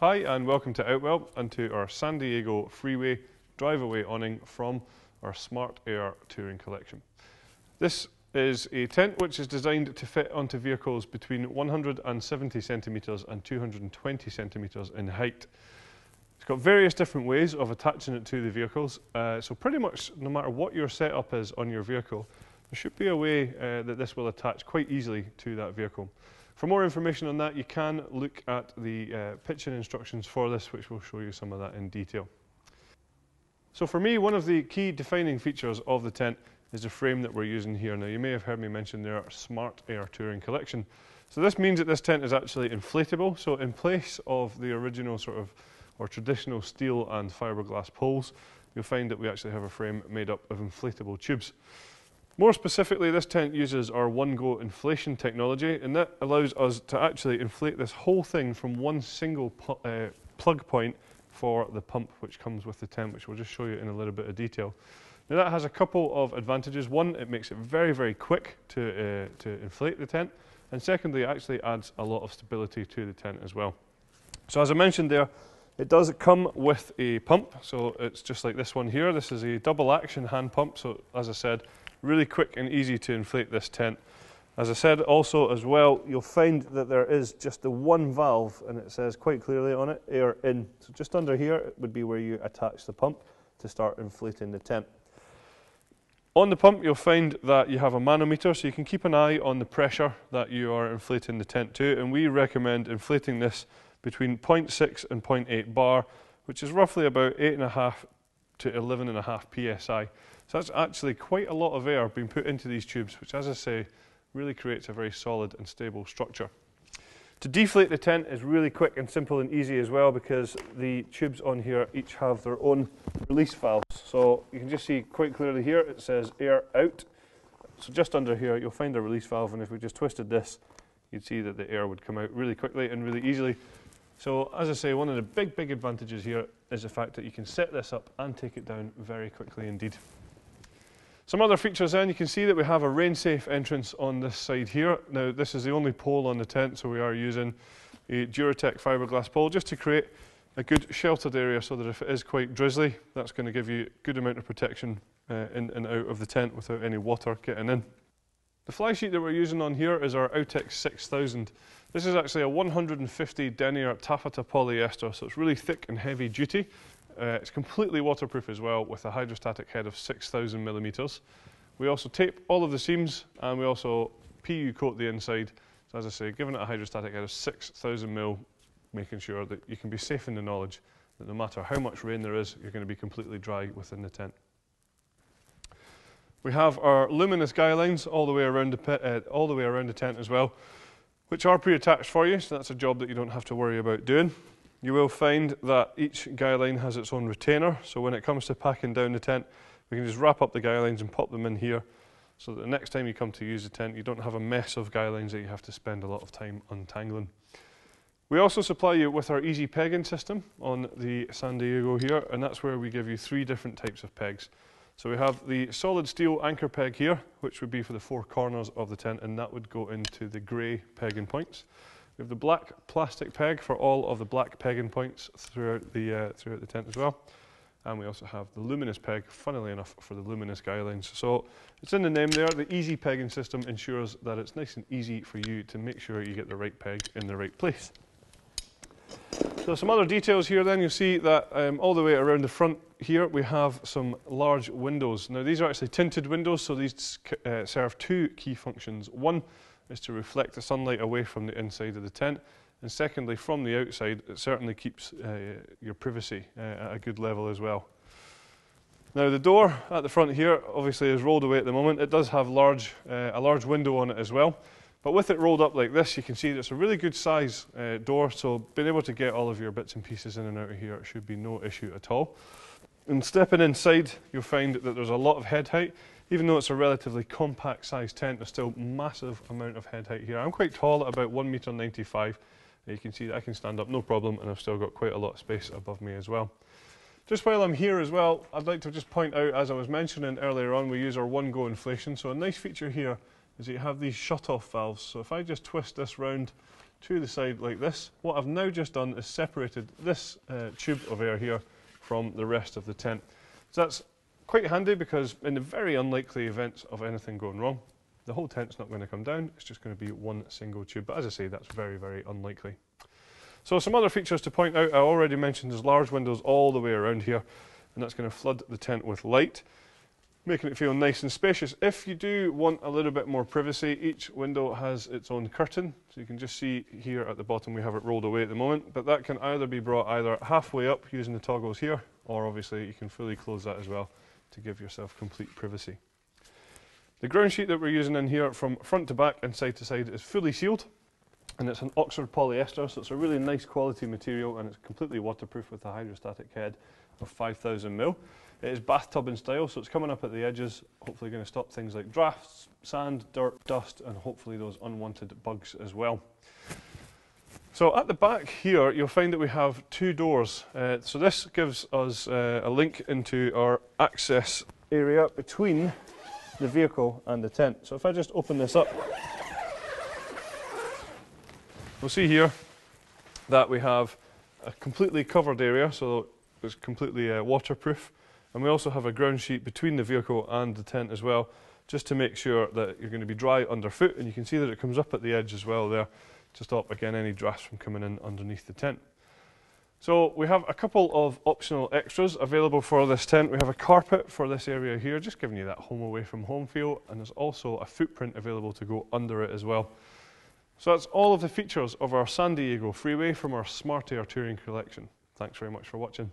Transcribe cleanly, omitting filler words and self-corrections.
Hi and welcome to Outwell and to our San Diego Freeway drive-away awning from our Smart Air touring collection. This is a tent which is designed to fit onto vehicles between 170 centimetres and 220 centimetres in height. It's got various different ways of attaching it to the vehicles, so pretty much no matter what your setup is on your vehicle, there should be a way that this will attach quite easily to that vehicle. For more information on that, you can look at the pitching instructions for this, which will show you some of that in detail. So for me, one of the key defining features of the tent is the frame that we're using here. Now, you may have heard me mention their Smart Air touring collection. So this means that this tent is actually inflatable. So in place of the original or traditional steel and fiberglass poles, you'll find that we actually have a frame made up of inflatable tubes. More specifically, this tent uses our one-go inflation technology, and that allows us to actually inflate this whole thing from one single plug point for the pump which comes with the tent, which we'll just show you in a little bit of detail. Now that has a couple of advantages. One, it makes it very, very quick to inflate the tent, and secondly, it actually adds a lot of stability to the tent as well. So as I mentioned there, it does come with a pump, so it's just like this one here. This is a double action hand pump, so as I said, really quick and easy to inflate this tent. As I said also as well, you'll find that there is just the one valve, and it says quite clearly on it, air in. So just under here would be where you attach the pump to start inflating the tent. On the pump you'll find that you have a manometer, so you can keep an eye on the pressure that you are inflating the tent to, and we recommend inflating this between 0.6 and 0.8 bar, which is roughly about 8.5 to 11.5 psi. So that's actually quite a lot of air being put into these tubes, which, as I say, really creates a very solid and stable structure. To deflate the tent is really quick and simple and easy as well, because the tubes on here each have their own release valves. So you can just see quite clearly here it says air out. So just under here you'll find a release valve, and if we just twisted this, you'd see that the air would come out really quickly and really easily. So as I say, one of the big advantages here is the fact that you can set this up and take it down very quickly indeed. Some other features then, you can see that we have a rain-safe entrance on this side here. Now this is the only pole on the tent, so we are using a Duratec fiberglass pole just to create a good sheltered area, so that if it is quite drizzly, that's going to give you a good amount of protection in and out of the tent without any water getting in. The fly sheet that we're using on here is our Outex 6000. This is actually a 150 denier taffeta polyester, so it's really thick and heavy duty. It's completely waterproof as well, with a hydrostatic head of 6,000 millimeters. We also tape all of the seams, and we also PU coat the inside. So as I say, giving it a hydrostatic head of 6,000 mil, making sure that you can be safe in the knowledge that no matter how much rain there is, you're going to be completely dry within the tent. We have our luminous guy lines all the way around the tent as well, which are pre-attached for you, so that's a job that you don't have to worry about doing. You will find that each guy line has its own retainer, so when it comes to packing down the tent, we can just wrap up the guy lines and pop them in here, so that the next time you come to use the tent, you don't have a mess of guy lines that you have to spend a lot of time untangling. We also supply you with our easy pegging system on the San Diego here, and that's where we give you 3 different types of pegs. So we have the solid steel anchor peg here, which would be for the 4 corners of the tent, and that would go into the grey pegging points. We have the black plastic peg for all of the black pegging points throughout the tent as well. And we also have the luminous peg, funnily enough, for the luminous guy lines. So it's in the name there. The easy pegging system ensures that it's nice and easy for you to make sure you get the right peg in the right place. So some other details here then, you'll see that all the way around the front here we have some large windows. Now these are actually tinted windows, so these serve 2 key functions. One is to reflect the sunlight away from the inside of the tent, and secondly, from the outside, it certainly keeps your privacy at a good level as well. Now the door at the front here obviously is rolled away at the moment. It does have a large window on it as well, but with it rolled up like this, you can see that it's a really good size door, so being able to get all of your bits and pieces in and out of here, it should be no issue at all. And stepping inside, you'll find that there's a lot of head height. Even though it's a relatively compact sized tent, there's still a massive amount of head height here. I'm quite tall at about 1.95 m. You can see that I can stand up no problem, and I've still got quite a lot of space above me as well. Just while I'm here as well, I'd like to just point out, as I was mentioning earlier on, we use our one-go inflation. So a nice feature here is that you have these shut-off valves. So if I just twist this round to the side like this. What I've now just done is separated this tube of air here from the rest of the tent. So that's quite handy because in the very unlikely event of anything going wrong, the whole tent's not going to come down, it's just going to be one single tube. But as I say, that's very, very unlikely. So some other features to point out, I already mentioned there's large windows all the way around here, and that's going to flood the tent with light, making it feel nice and spacious. If you do want a little bit more privacy, each window has its own curtain. So you can just see here at the bottom we have it rolled away at the moment, but that can either be brought either halfway up using the toggles here, or obviously you can fully close that as well to give yourself complete privacy. The ground sheet that we're using in here from front to back and side to side is fully sealed, and it's an Oxford polyester, so it's a really nice quality material, and it's completely waterproof with a hydrostatic head of 5,000 mil. It is bathtub in style, so it's coming up at the edges, hopefully going to stop things like drafts, sand, dirt, dust, and hopefully those unwanted bugs as well. So at the back here, you'll find that we have two doors. So this gives us a link into our access area between the vehicle and the tent. So if I just open this up, we'll see here that we have a completely covered area, so it's completely waterproof. And we also have a ground sheet between the vehicle and the tent as well, just to make sure that you're going to be dry underfoot. And you can see that it comes up at the edge as well there, to stop, again, any drafts from coming in underneath the tent. So we have a couple of optional extras available for this tent. We have a carpet for this area here, just giving you that home away from home feel. And there's also a footprint available to go under it as well. So that's all of the features of our San Diego Freeway from our Smart Air Touring collection. Thanks very much for watching.